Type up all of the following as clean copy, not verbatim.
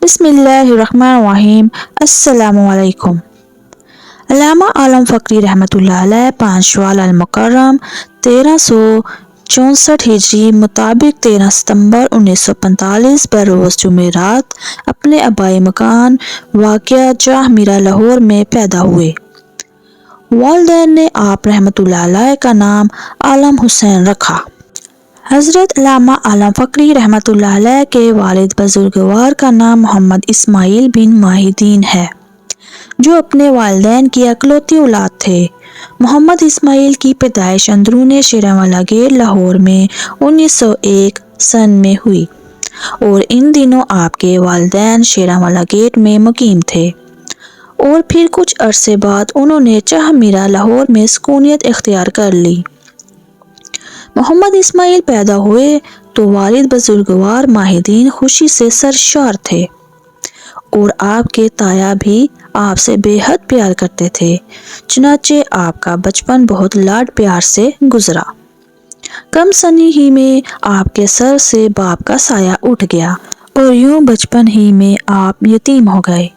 بسم اللہ الرحمن الرحیم۔ السلام علیکم۔ علامہ عالم فقری رحمۃ اللہ علیہ 5 شوال المکرم 1364 ہجری مطابق 13 ستمبر 1945 بروز جمعرات اپنے آبائی مکان واقع جاہ میرا لاہور میں پیدا ہوئے۔ والدین نے آپ رحمۃ اللہ علیہ کا نام عالم حسین رکھا۔ حضرت علامہ عالم فقری رحمۃ اللہ علیہ کے والد بزرگوار کا نام محمد اسماعیل بن ماہی الدین ہے، جو اپنے والدین کی اکلوتی اولاد تھے۔ محمد اسماعیل کی پیدائش اندرون شیراں گیٹ لاہور میں 1901 سن میں ہوئی اور ان دنوں آپ کے والدین شیراں گیٹ میں مقیم تھے اور پھر کچھ عرصے بعد انہوں نے جاہ میرا لاہور میں سکونیت اختیار کر لی۔ محمد اسماعیل پیدا ہوئے تو والد بزرگوار ماہی الدین خوشی سے سرشار تھے اور آپ کے تایا بھی آپ سے بے حد پیار کرتے تھے، چنانچہ آپ کا بچپن بہت لاڈ پیار سے گزرا۔ کم سنی ہی میں آپ کے سر سے باپ کا سایہ اٹھ گیا اور یوں بچپن ہی میں آپ یتیم ہو گئے۔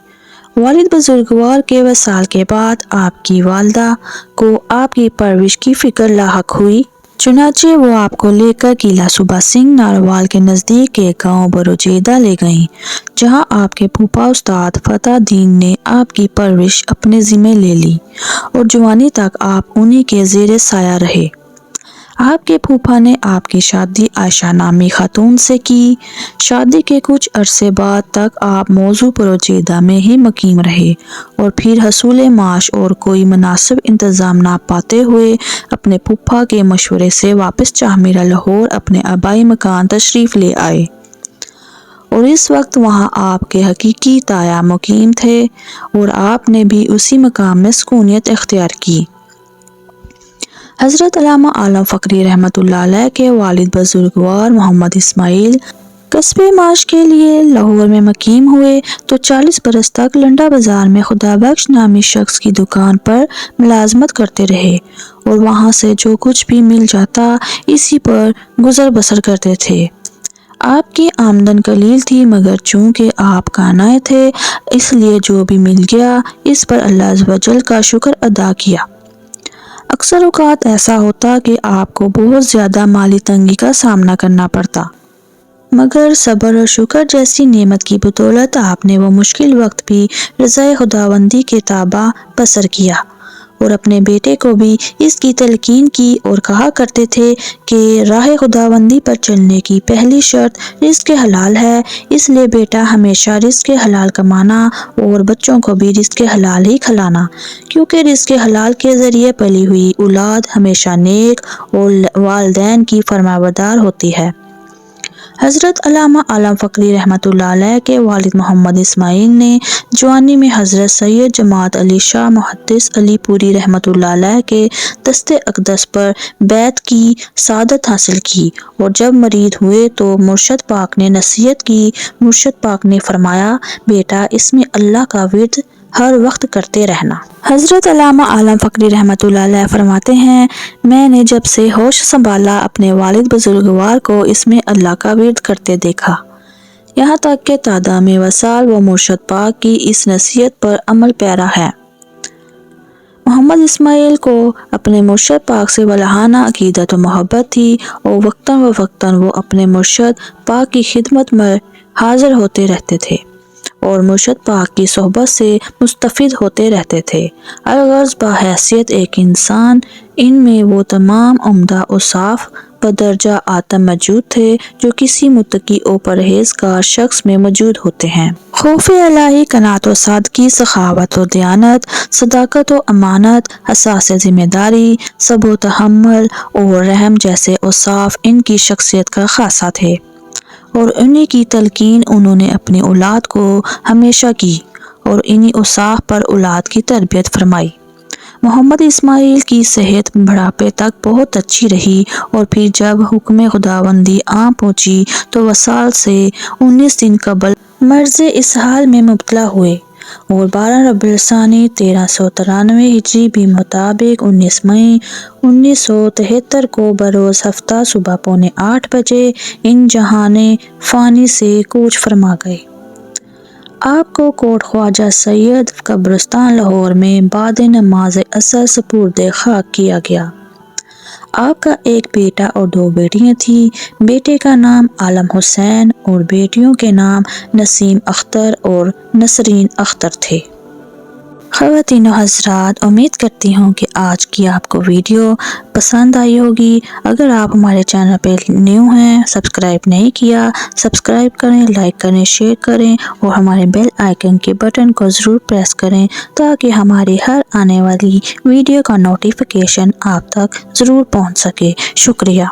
والد بزرگوار کے وصال کے بعد آپ کی والدہ کو آپ کی پرورش کی فکر لاحق ہوئی، چنانچہ وہ آپ کو لے کر قلعہ صوبہ سنگھ ناروال کے نزدیک ایک گاؤں بروجیدہ لے گئیں، جہاں آپ کے پھوپھا استاد فتح دین نے آپ کی پرورش اپنے ذمے لے لی اور جوانی تک آپ انہی کے زیر سایہ رہے۔ آپ کے پھوپھا نے آپ کی شادی عائشہ نامی خاتون سے کی۔ شادی کے کچھ عرصے بعد تک آپ موضوع بروجیدہ میں ہی مقیم رہے اور پھر حصول معاش اور کوئی مناسب انتظام نہ پاتے ہوئے اپنے پھوپھا کے مشورے سے واپس جاہ میرا لاہور اپنے آبائی مکان تشریف لے آئے اور اس وقت وہاں آپ کے حقیقی تایا مقیم تھے اور آپ نے بھی اسی مقام میں سکونیت اختیار کی۔ حضرت علامہ عالم فقری رحمۃ اللہ علیہ کے والد بزرگوار محمد اسماعیل کسب معاش کے لیے لاہور میں مقیم ہوئے تو 40 برس تک لنڈا بازار میں خدا بخش نامی شخص کی دکان پر ملازمت کرتے رہے اور وہاں سے جو کچھ بھی مل جاتا اسی پر گزر بسر کرتے تھے۔ آپ کی آمدن قلیل تھی، مگر چونکہ آپ کانائے تھے اس لیے جو بھی مل گیا اس پر اللہ عز و جل کا شکر ادا کیا۔ اکثر اوقات ایسا ہوتا کہ آپ کو بہت زیادہ مالی تنگی کا سامنا کرنا پڑتا، مگر صبر اور شکر جیسی نعمت کی بدولت آپ نے وہ مشکل وقت بھی رضائے خداوندی کے تابع بسر کیا اور اپنے بیٹے کو بھی اس کی تلقین کی اور کہا کرتے تھے کہ راہ خداوندی پر چلنے کی پہلی شرط رزق حلال ہے، اس لیے بیٹا ہمیشہ رزق حلال کمانا اور بچوں کو بھی رزق حلال ہی کھلانا، کیونکہ رزق حلال کے ذریعے پلی ہوئی اولاد ہمیشہ نیک اور والدین کی فرمانبردار ہوتی ہے۔ حضرت علامہ عالم فقری رحمۃ اللہ علیہ کے والد محمد اسماعیل نے جوانی میں حضرت سید جماعت علی شاہ محدث علی پوری رحمۃ اللہ علیہ کے دست اقدس پر بیعت کی سعادت حاصل کی اور جب مرید ہوئے تو مرشد پاک نے نصیحت کی۔ مرشد پاک نے فرمایا، بیٹا اس میں اللہ کا ورد ہر وقت کرتے رہنا۔ حضرت علامہ عالم فقری رحمۃ اللہ علیہ فرماتے ہیں، میں نے جب سے ہوش سنبھالا اپنے والد بزرگوار کو اس میں اللہ کا ورد کرتے دیکھا، یہاں تک کہ تادام وصال وہ مرشد پاک کی اس نصیحت پر عمل پیرا ہے۔ محمد اسماعیل کو اپنے مرشد پاک سے والہانہ عقیدت و محبت تھی اور وقتاً فوقتاً وہ اپنے مرشد پاک کی خدمت میں حاضر ہوتے رہتے تھے اور مرشد پاک کی صحبت سے مستفید ہوتے رہتے تھے۔ الغرض بحیثیت ایک انسان ان میں وہ تمام عمدہ اوصاف بدرجہ آتم موجود تھے جو کسی متقی و پرہیزگار شخص میں موجود ہوتے ہیں۔ خوف الہی، قناعت و سادگی، سخاوت و دیانت، صداقت و امانت، احساس ذمہ داری، صبر و تحمل اور رحم جیسے اوصاف ان کی شخصیت کا خاصہ تھے اور انہی کی تلقین انہوں نے اپنی اولاد کو ہمیشہ کی اور انہی اوصاف پر اولاد کی تربیت فرمائی۔ محمد اسماعیل کی صحت بڑھاپے تک بہت اچھی رہی اور پھر جب حکم خداوندی آن پہنچی تو وصال سے 19 دن قبل مرض اسہال میں مبتلا ہوئے اور 12 ربیع الثانی 1393 ہجری بھی مطابق 19 مئی 1973 کو بروز ہفتہ صبح 7:45 بجے ان جہان فانی سے کوچ فرما گئے۔ آپ کو کوٹ خواجہ سید قبرستان لاہور میں بعد نماز عصر سپرد خاک کیا گیا۔ آپ کا ایک بیٹا اور 2 بیٹیاں تھیں۔ بیٹے کا نام عالم حسین اور بیٹیوں کے نام نسیم اختر اور نسرین اختر تھے۔ خواتین و حضرات، امید کرتی ہوں کہ آج کی آپ کو ویڈیو پسند آئی ہوگی۔ اگر آپ ہمارے چینل پہ نیو ہیں، سبسکرائب نہیں کیا، سبسکرائب کریں، لائک کریں، شیئر کریں اور ہمارے بیل آئیکن کے بٹن کو ضرور پریس کریں تاکہ ہماری ہر آنے والی ویڈیو کا نوٹیفیکیشن آپ تک ضرور پہنچ سکے۔ شکریہ۔